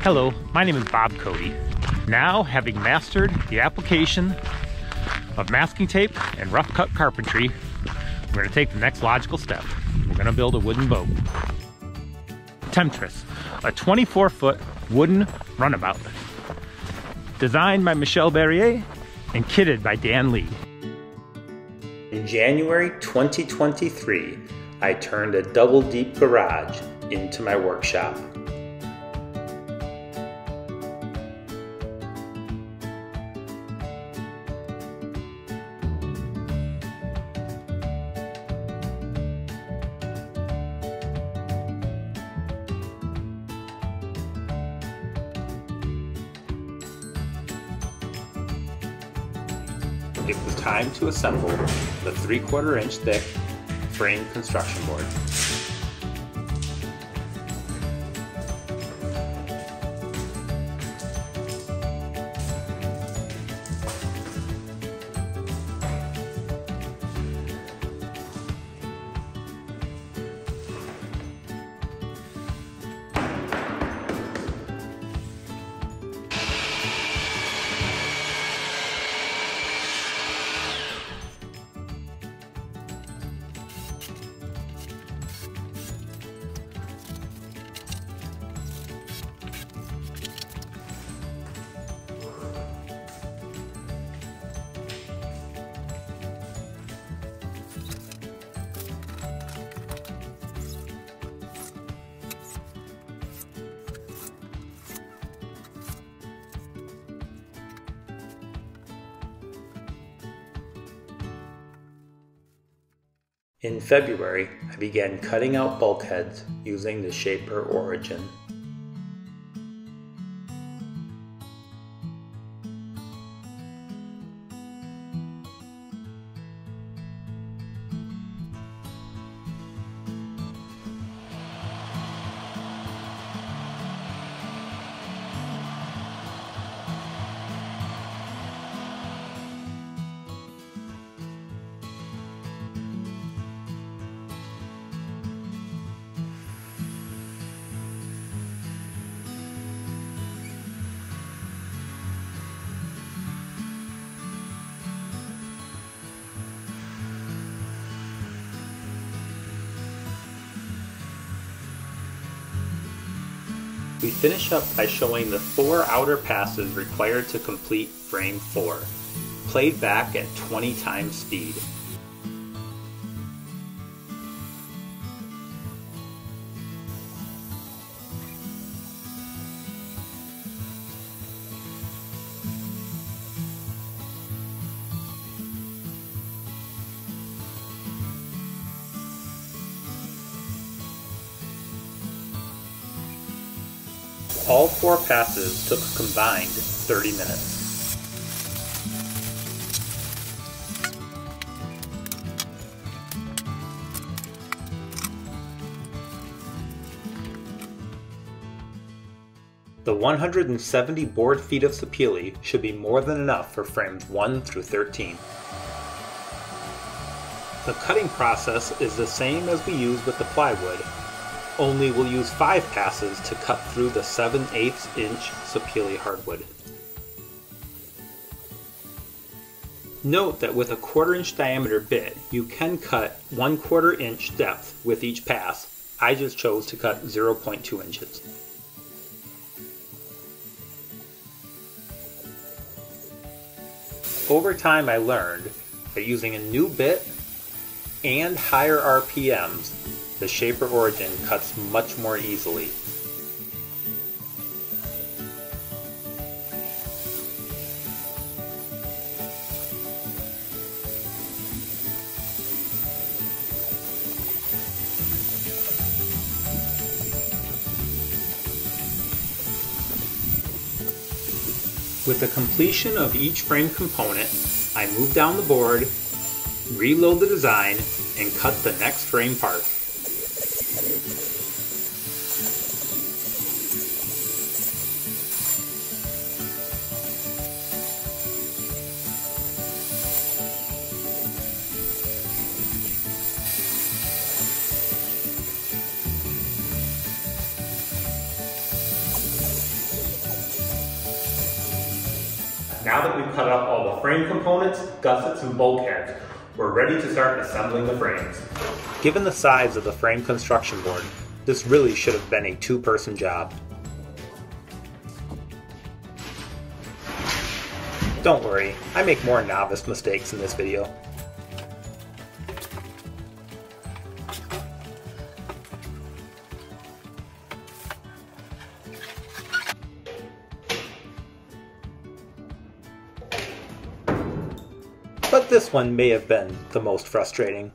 Hello, my name is Bob Cody. Now, having mastered the application of masking tape and rough cut carpentry, we're going to take the next logical step. We're going to build a wooden boat. Temptress, a 24-foot wooden runabout. Designed by Michel Barrier and kitted by Dan Lee. In January 2023, I turned a double deep garage into my workshop. It was time to assemble the 3/4 inch thick frame construction board. In February, I began cutting out bulkheads using the Shaper Origin. We finish up by showing the 4 outer passes required to complete frame 4, played back at 20 times speed. All 4 passes took a combined 30 minutes. The 170 board feet of sapele should be more than enough for frames 1 through 13. The cutting process is the same as we use with the plywood, only we'll use 5 passes to cut through the 7/8 inch sapele hardwood. Note that with a 1/4 inch diameter bit, you can cut 1/4 inch depth with each pass. I just chose to cut 0.2 inches. Over time I learned that using a new bit and higher RPMs, the Shaper Origin cuts much more easily. With the completion of each frame component, I move down the board, reload the design, and cut the next frame part. now that we've cut up all the frame components, gussets, and bulkheads, we're ready to start assembling the frames. Given the size of the frame construction board, this really should have been a two-person job. Don't worry, I make more novice mistakes in this video. But this one may have been the most frustrating.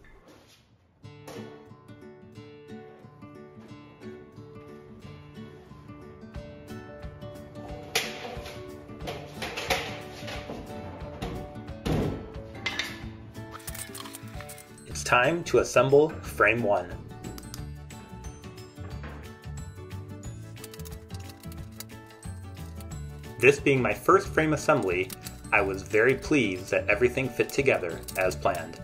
It's time to assemble frame 1. This being my first frame assembly, I was very pleased that everything fit together as planned.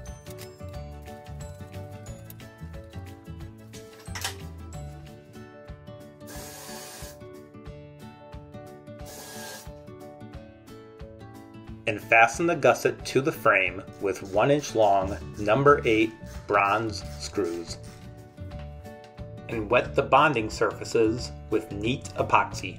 And fasten the gusset to the frame with 1-inch long number 8 bronze screws. And wet the bonding surfaces with neat epoxy.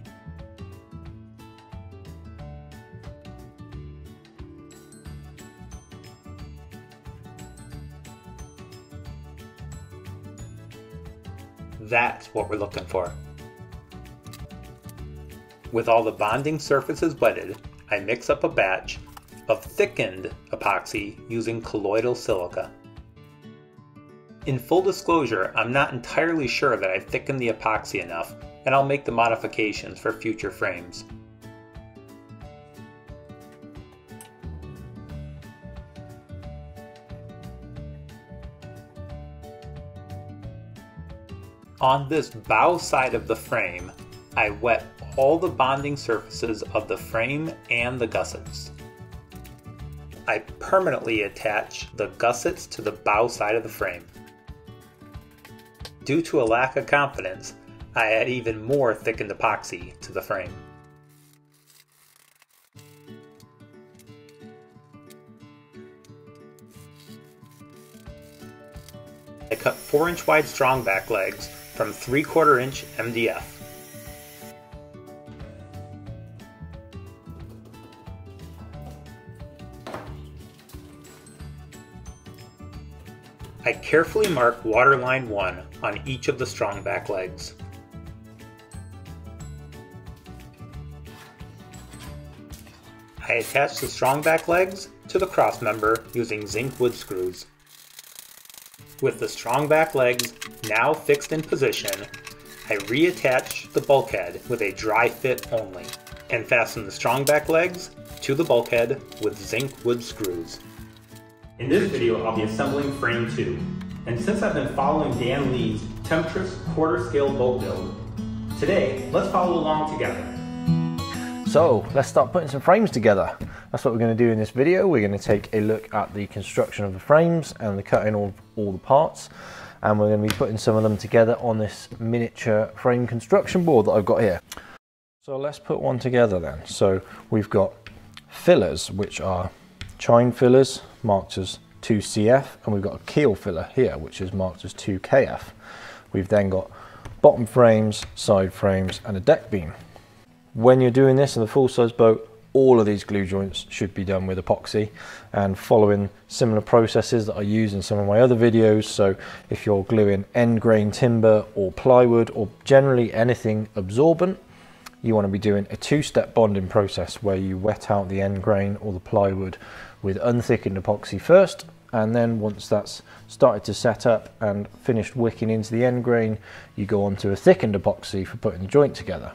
That's what we're looking for. With all the bonding surfaces wetted, I mix up a batch of thickened epoxy using colloidal silica. In full disclosure, I'm not entirely sure that I thickened the epoxy enough, and I'll make the modifications for future frames. On this bow side of the frame, I wet all the bonding surfaces of the frame and the gussets. I permanently attach the gussets to the bow side of the frame. Due to a lack of confidence, I add even more thickened epoxy to the frame. I cut 4-inch wide strongback legs from 3/4 inch MDF. I carefully mark waterline 1 on each of the strongback legs. I attach the strongback legs to the crossmember using zinc wood screws. With the strongback legs now fixed in position, I reattach the bulkhead with a dry fit only, and fasten the strongback legs to the bulkhead with zinc wood screws. In this video, I'll be assembling frame 2, and since I've been following Dan Lee's Temptress quarter scale boat build, today let's follow along together. So let's start putting some frames together. That's what we're going to do in this video. We're going to take a look at the construction of the frames and the cutting of all the parts, and we're going to be putting some of them together on this miniature frame construction board that I've got here. So let's put one together then. So we've got fillers, which are chine fillers marked as 2CF, and we've got a keel filler here which is marked as 2KF. We've then got bottom frames, side frames, and a deck beam. When you're doing this in a full-size boat, all of these glue joints should be done with epoxy and following similar processes that I use in some of my other videos. So if you're gluing end grain timber or plywood or generally anything absorbent, you want to be doing a 2-step bonding process where you wet out the end grain or the plywood with unthickened epoxy first, and then once that's started to set up and finished wicking into the end grain, you go on to a thickened epoxy for putting the joint together.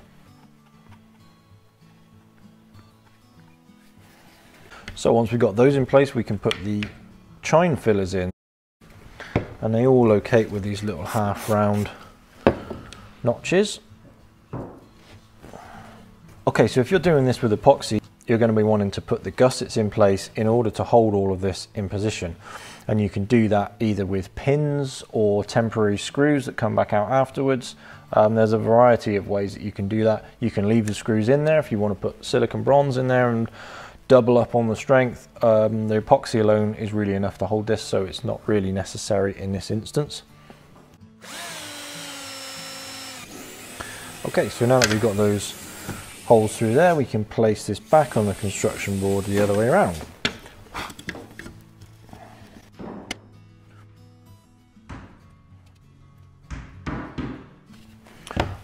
So once we've got those in place, we can put the chine fillers in, and they all locate with these little half round notches. Okay, so if you're doing this with epoxy, you're going to be wanting to put the gussets in place in order to hold all of this in position, and you can do that either with pins or temporary screws that come back out afterwards. There's a variety of ways that you can do that. You can leave the screws in there if you want to put silicone bronze in there and double up on the strength. The epoxy alone is really enough to hold this, so it's not really necessary in this instance. Okay, so now that we've got those holes through there, we can place this back on the construction board the other way around.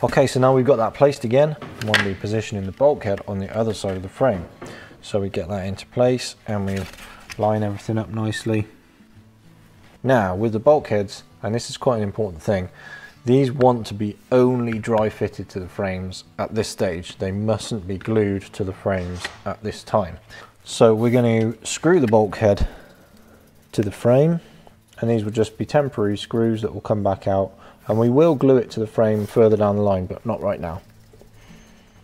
Okay, so now we've got that placed again. We want to be positioning the bulkhead on the other side of the frame. So we get that into place and we line everything up nicely. Now with the bulkheads, and this is quite an important thing, these want to be only dry fitted to the frames at this stage. They mustn't be glued to the frames at this time. So we're going to screw the bulkhead to the frame, and these will just be temporary screws that will come back out, and we will glue it to the frame further down the line, but not right now.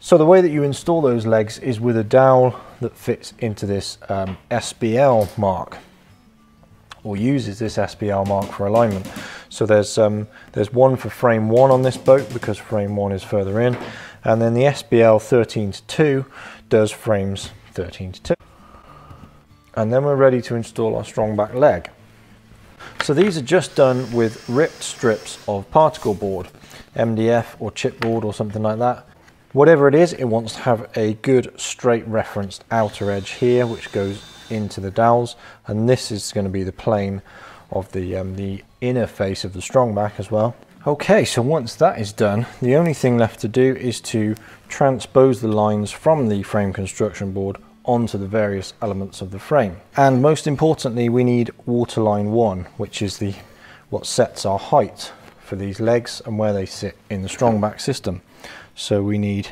So the way that you install those legs is with a dowel that fits into this SBL mark, or uses this SBL mark for alignment. So there's one for frame 1 on this boat because frame 1 is further in, and then the SBL 13:2 does frames 13:2. And then we're ready to install our strong back leg. So these are just done with ripped strips of particle board, MDF or chipboard or something like that. Whatever it is, it wants to have a good straight referenced outer edge here which goes into the dowels, and this is going to be the plane of the inner face of the strong back as well. Okay, so once that is done, the only thing left to do is to transpose the lines from the frame construction board onto the various elements of the frame. And most importantly, we need waterline 1, which is what sets our height for these legs and where they sit in the strong back system. So we need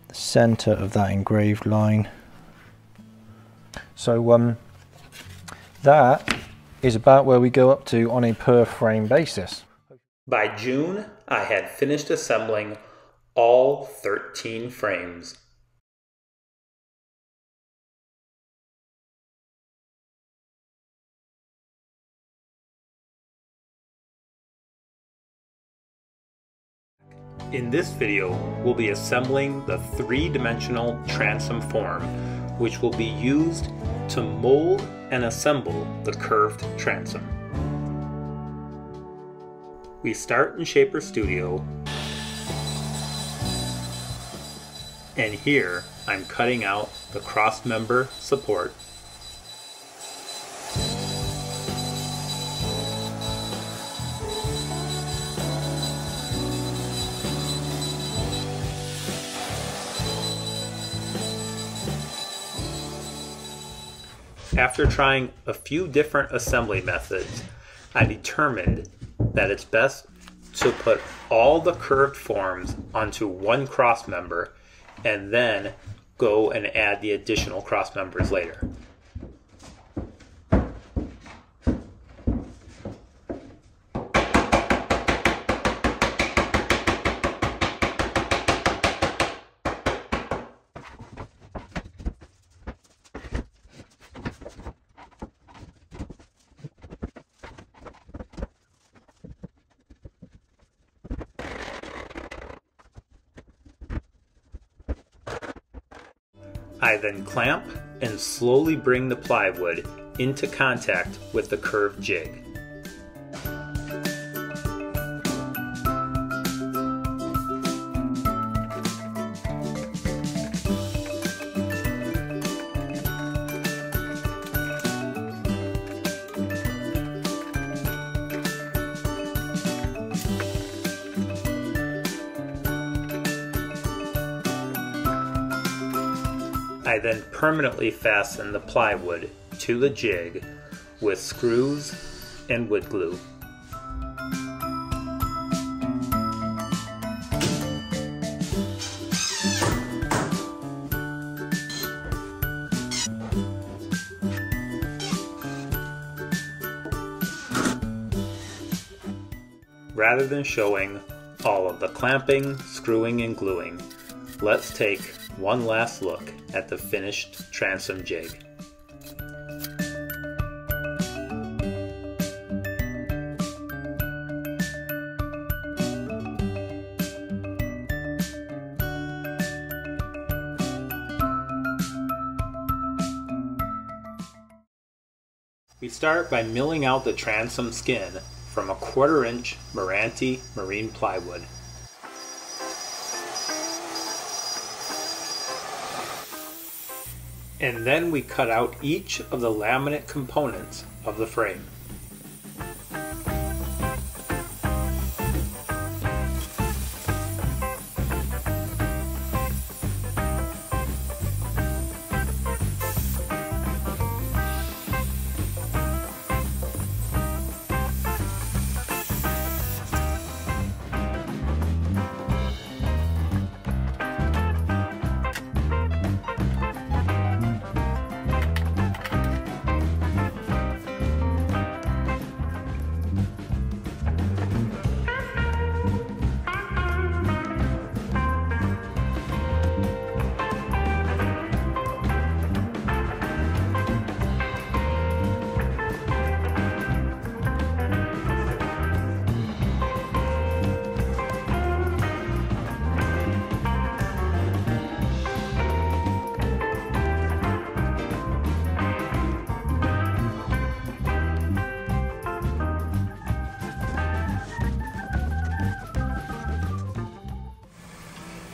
the center of that engraved line. So that is about where we go up to on a per frame basis. By June, I had finished assembling all 13 frames. In this video, we'll be assembling the 3-dimensional transom form, which will be used to mold and assemble the curved transom. We start in Shaper Studio, and here I'm cutting out the cross-member support. After trying a few different assembly methods, I determined that it's best to put all the curved forms onto one cross member and then go and add the additional cross members later. I then clamp and slowly bring the plywood into contact with the curved jig. I then permanently fasten the plywood to the jig with screws and wood glue. Rather than showing all of the clamping, screwing, and gluing, let's take one last look at the finished transom jig. We start by milling out the transom skin from a 1/4 inch Meranti marine plywood. And then we cut out each of the laminate components of the frame.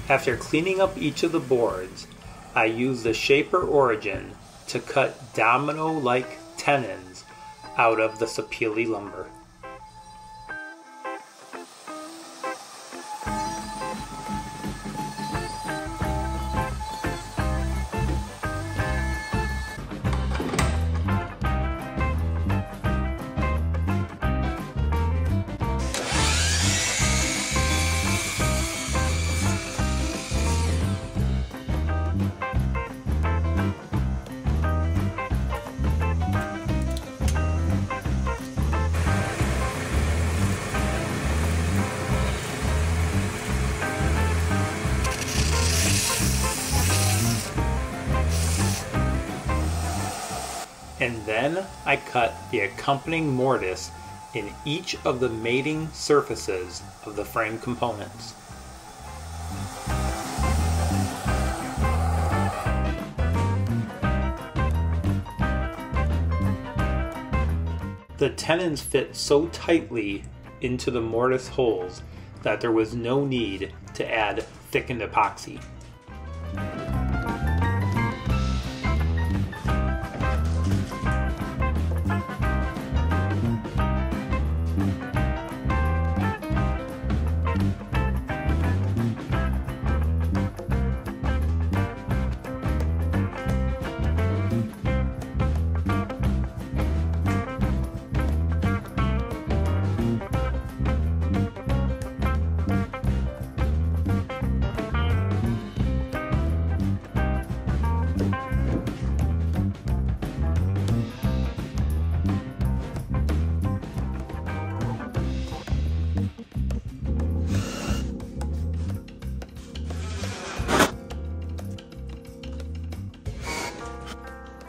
After cleaning up each of the boards, I use the Shaper Origin to cut domino-like tenons out of the sapele lumber. And then I cut the accompanying mortise in each of the mating surfaces of the frame components. The tenons fit so tightly into the mortise holes that there was no need to add thickened epoxy.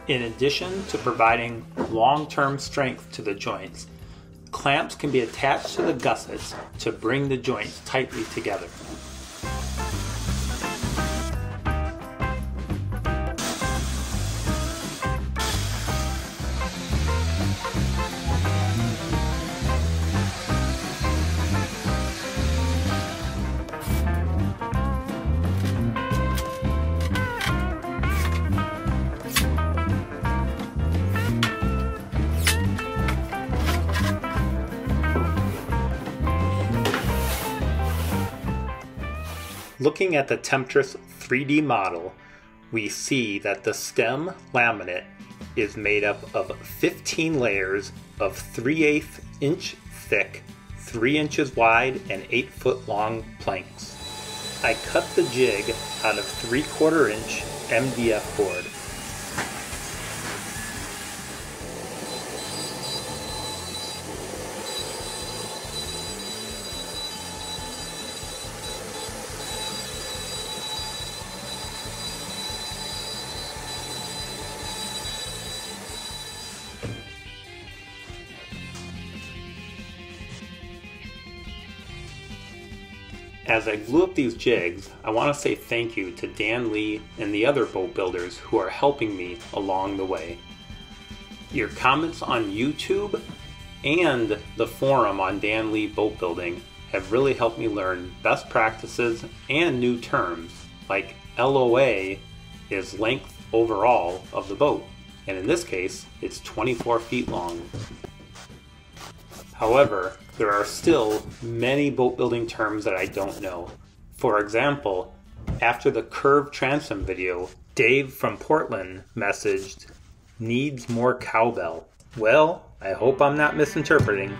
In addition to providing long-term strength to the joints, clamps can be attached to the gussets to bring the joints tightly together. Looking at the Temptress 3D model, we see that the stem laminate is made up of 15 layers of 3/8 inch thick, 3 inches wide, and 8 foot long planks. I cut the jig out of 3/4 inch MDF board. As I glue up these jigs, I want to say thank you to Dan Lee and the other boat builders who are helping me along the way. Your comments on YouTube and the forum on Dan Lee Boatbuilding have really helped me learn best practices and new terms, like LOA is length overall of the boat, and in this case, it's 24 feet long. However, there are still many boat building terms that I don't know. For example, after the curved transom video, Dave from Portland messaged, "Needs more cowbell." Well, I hope I'm not misinterpreting.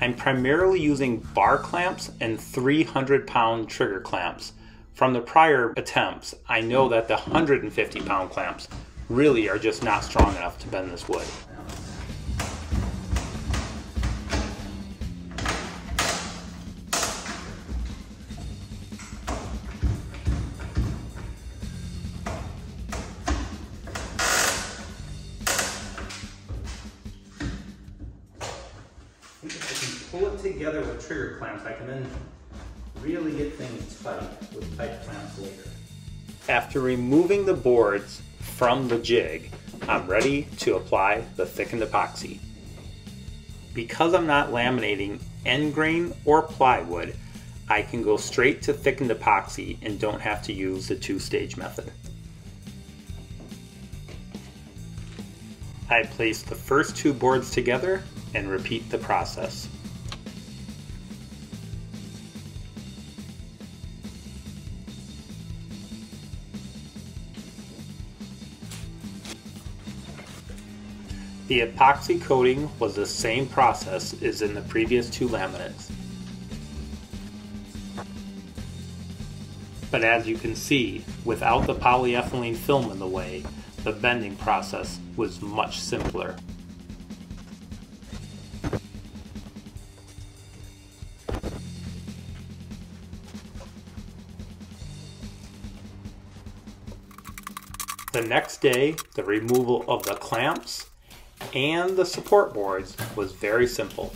I'm primarily using bar clamps and 300-pound trigger clamps. From the prior attempts, I know that the 150-pound clamps really are just not strong enough to bend this wood. Pull it together with trigger clamps, I can then really get things tight with tight clamps later. After removing the boards from the jig, I'm ready to apply the thickened epoxy. Because I'm not laminating end grain or plywood, I can go straight to thickened epoxy and don't have to use the two-stage method. I place the first two boards together and repeat the process. The epoxy coating was the same process as in the previous two laminates. But as you can see, without the polyethylene film in the way, the bending process was much simpler. The next day, the removal of the clamps and the support boards was very simple.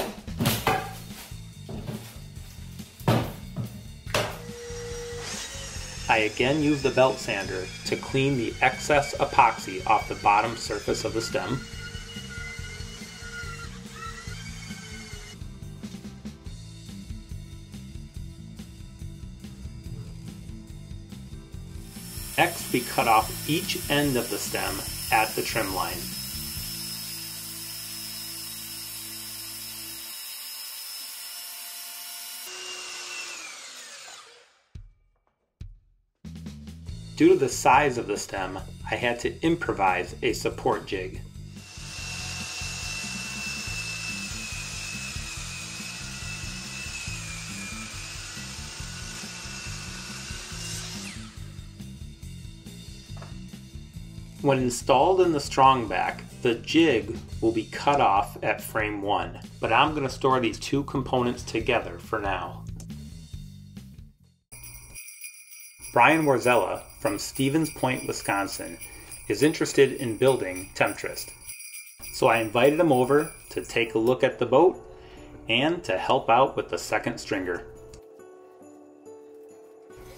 I again used the belt sander to clean the excess epoxy off the bottom surface of the stem. Next, we cut off each end of the stem at the trim line. Due to the size of the stem, I had to improvise a support jig. When installed in the strongback, the jig will be cut off at frame 1, but I'm going to store these two components together for now. Brian Warzella from Stevens Point, Wisconsin is interested in building Temptress. So I invited him over to take a look at the boat and to help out with the second stringer.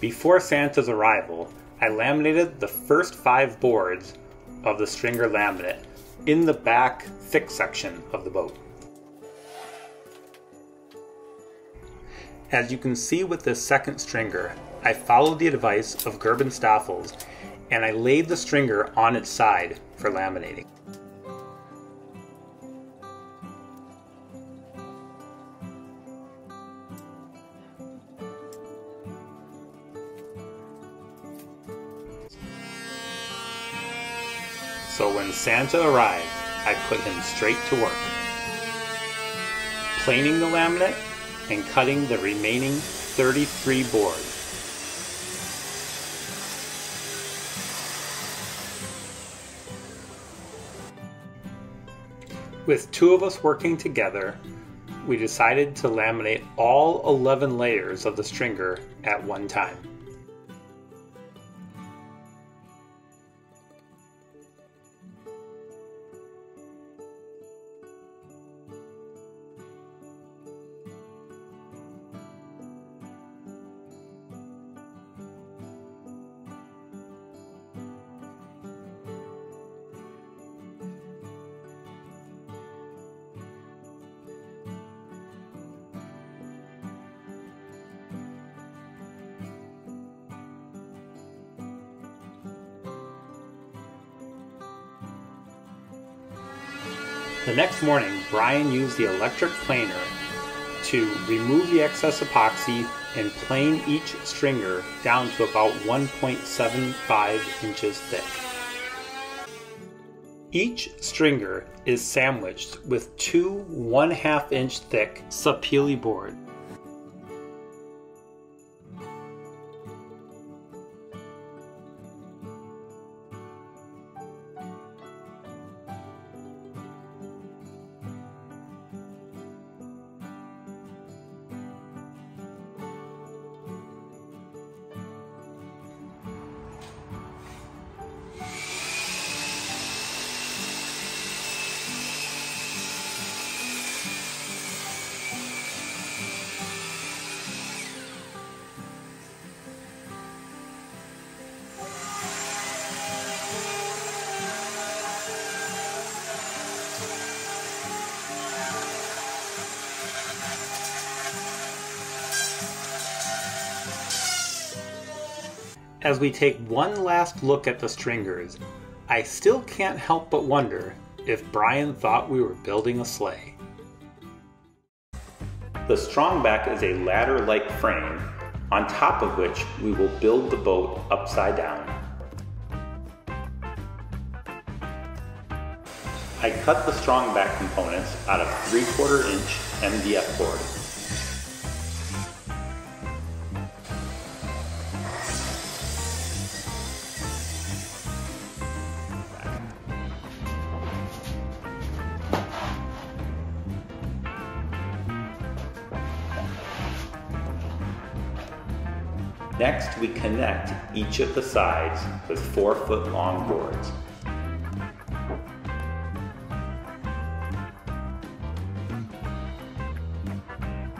Before Santa's arrival, I laminated the first 5 boards of the stringer laminate in the back thick section of the boat. As you can see with this second stringer, I followed the advice of Gerben Stoffels and I laid the stringer on its side for laminating. So when Santa arrived, I put him straight to work, planing the laminate and cutting the remaining 33 boards. With two of us working together, we decided to laminate all 11 layers of the stringer at one time. The next morning, Brian used the electric planer to remove the excess epoxy and plane each stringer down to about 1.75 inches thick. Each stringer is sandwiched with two 1/2 inch thick Sapele boards. As we take one last look at the stringers, I still can't help but wonder if Brian thought we were building a sleigh. The strongback is a ladder-like frame on top of which we will build the boat upside down. I cut the strongback components out of 3/4 inch MDF board. Next, we connect each of the sides with 4-foot long boards.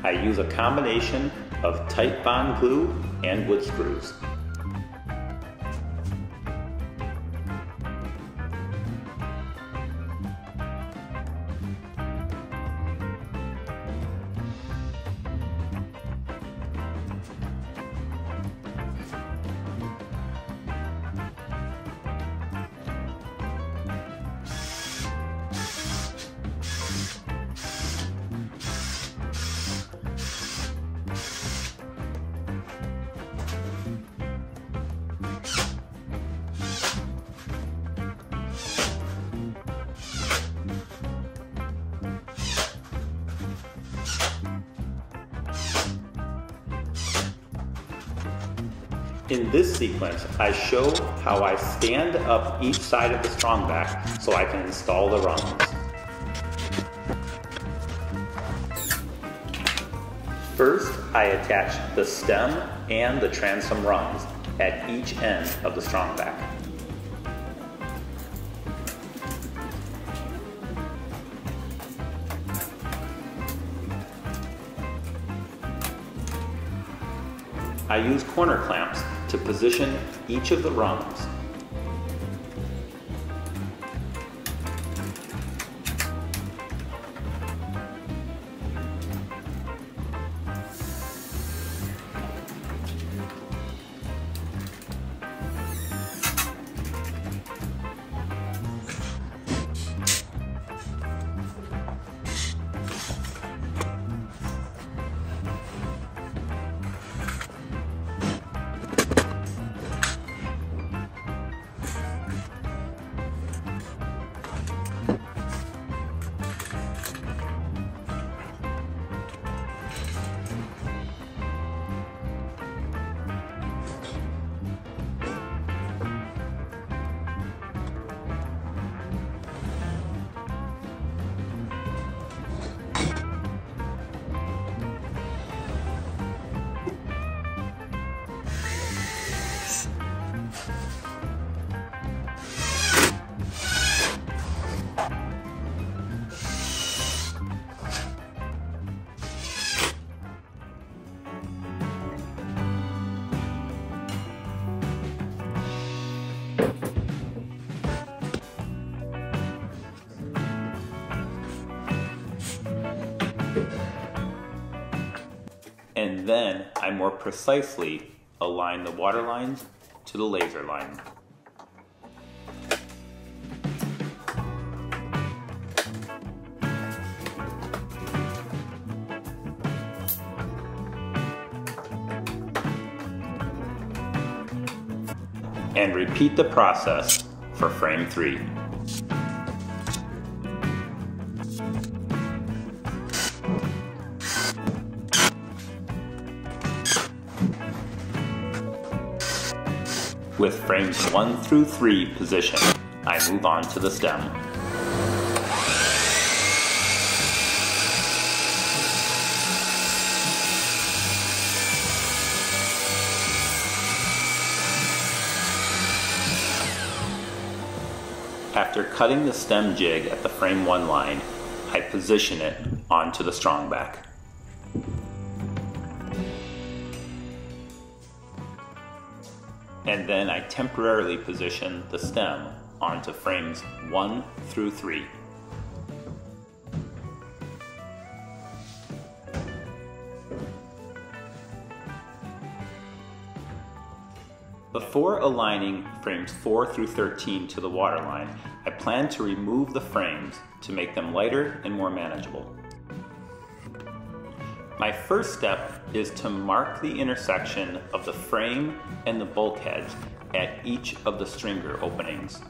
I use a combination of tight bond glue and wood screws. In this sequence, I show how I stand up each side of the strongback so I can install the rungs. First, I attach the stem and the transom rungs at each end of the strongback. I use corner clamps to position each of the rungs. And then I more precisely align the water lines to the laser line. And repeat the process for frame 3. With frames 1 through 3 positioned, I move on to the stem. After cutting the stem jig at the frame 1 line, I position it onto the strongback. And then I temporarily position the stem onto frames 1 through 3. Before aligning frames 4 through 13 to the waterline, I plan to remove the frames to make them lighter and more manageable. My first step is to mark the intersection of the frame and the bulkheads at each of the stringer openings.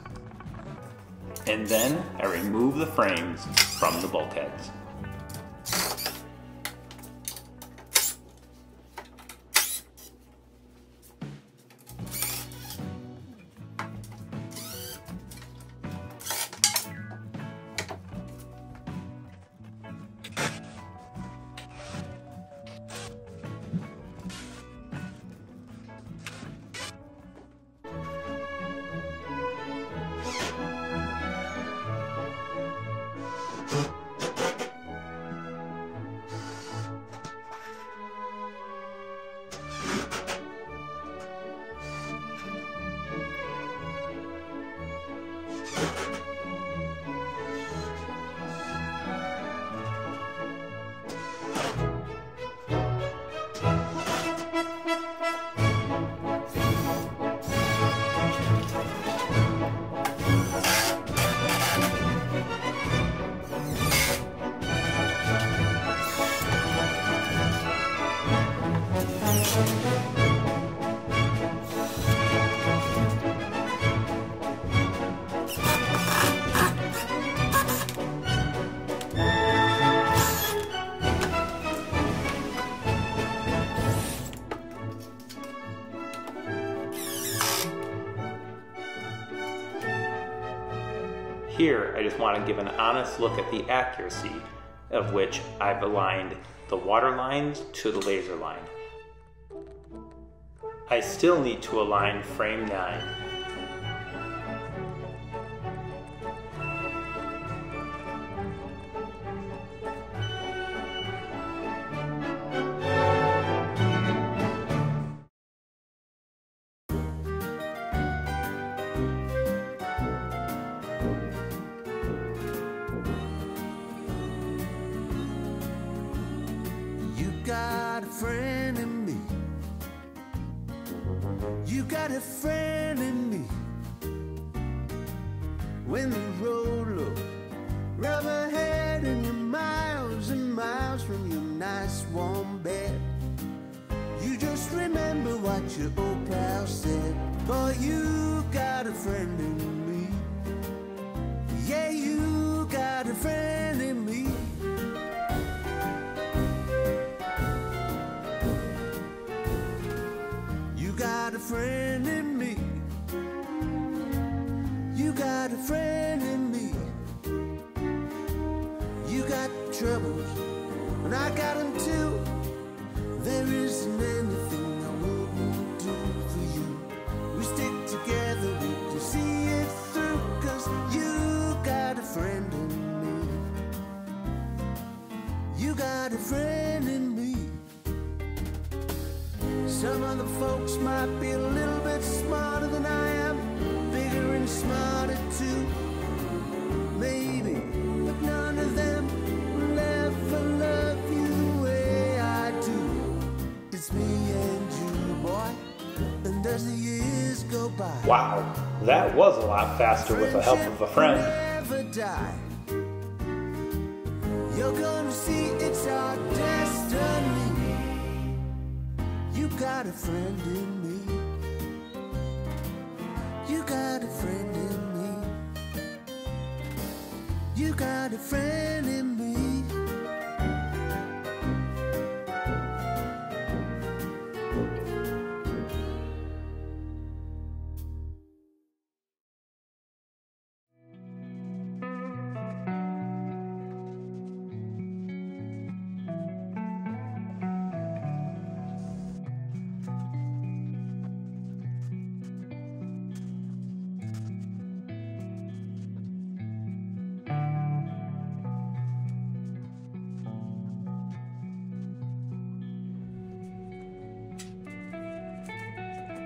And then I remove the frames from the bulkheads. Here, I just want to give an honest look at the accuracy of which I've aligned the water lines to the laser line. I still need to align frame 9. Got a friend in me. You got a friend in me. When the road looks rough ahead and you're miles and miles from your nice warm bed, you just remember what your old pal said. Boy, you got a friend in me. Yeah, you got a friend in me. You got a friend in me. You got a friend in me. You got troubles, and I got them too. There isn't anything I wouldn't do for you. We stick together, we can see it through, 'cause you got a friend in me. You got a friend in me. Some other folks might be a little bit smarter than I am, bigger and smarter too, maybe, but none of them will ever love you the way I do. Wow, that was a lot faster with the help of a friend. You're gonna see it's our destiny. You got a friend in me. You got a friend in me. You got a friend in me.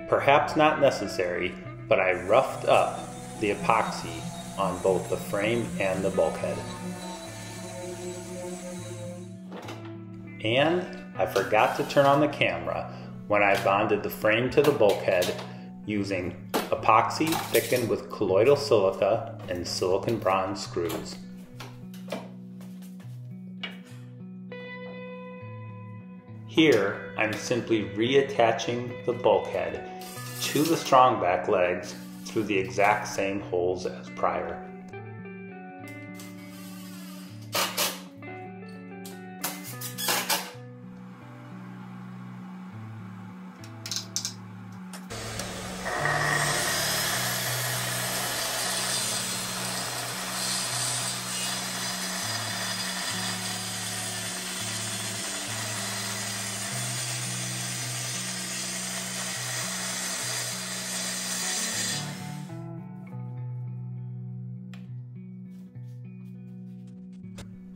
Perhaps not necessary, but I roughed up the epoxy on both the frame and the bulkhead. And I forgot to turn on the camera when I bonded the frame to the bulkhead using epoxy thickened with colloidal silica and silicon bronze screws. Here, I'm simply reattaching the bulkhead to the strongback legs through the exact same holes as prior.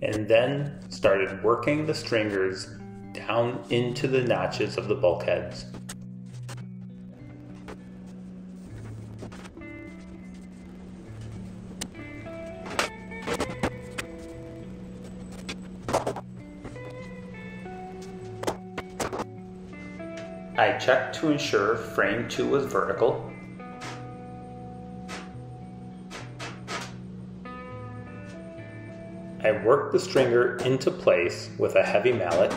And then started working the stringers down into the notches of the bulkheads. I checked to ensure frame 2 was vertical. I worked the stringer into place with a heavy mallet.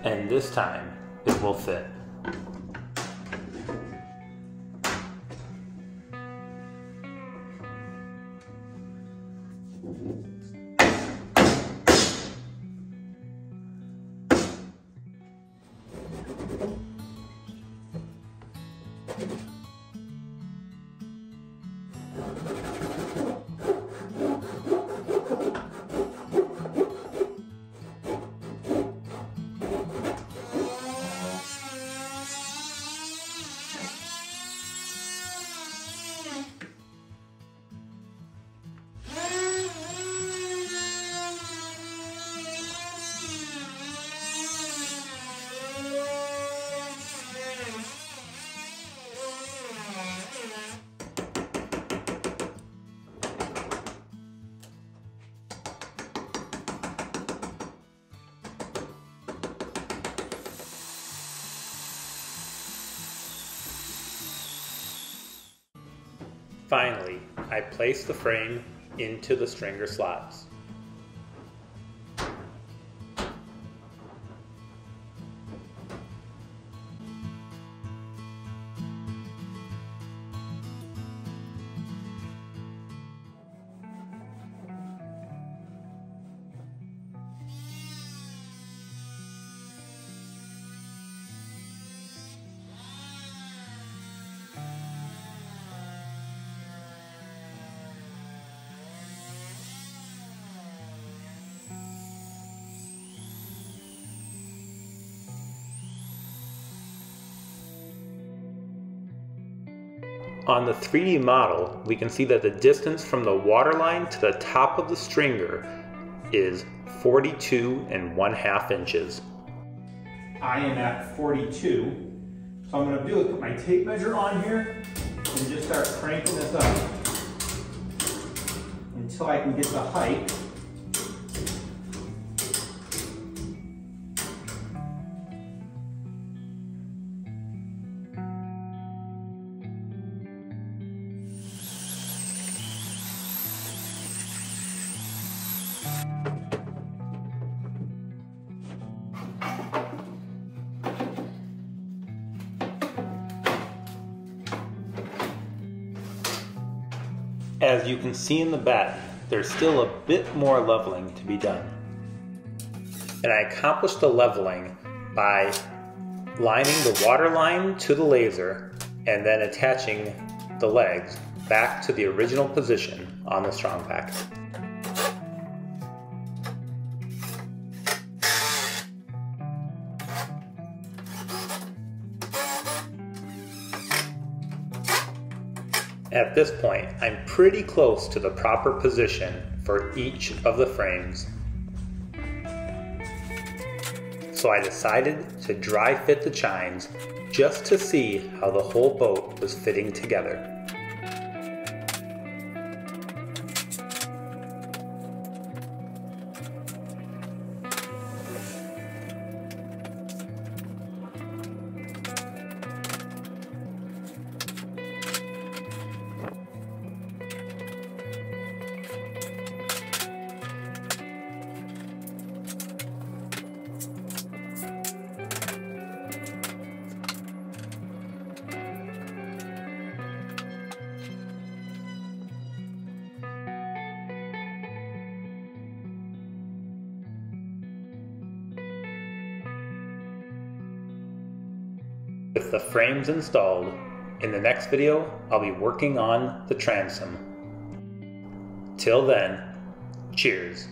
And this time, it will fit. Finally, I place the frame into the stringer slots. On the 3D model, we can see that the distance from the waterline to the top of the stringer is 42.5 inches. I am at 42, so I'm going to do is put my tape measure on here and just start cranking this up until I can get the height. As you can see in the back, there's still a bit more leveling to be done. And I accomplished the leveling by lining the water line to the laser and then attaching the legs back to the original position on the strong pack. At this point, I'm pretty close to the proper position for each of the frames. So I decided to dry fit the chines just to see how the whole boat was fitting together. With the frames installed, in the next video I'll be working on the transom. Till then, cheers.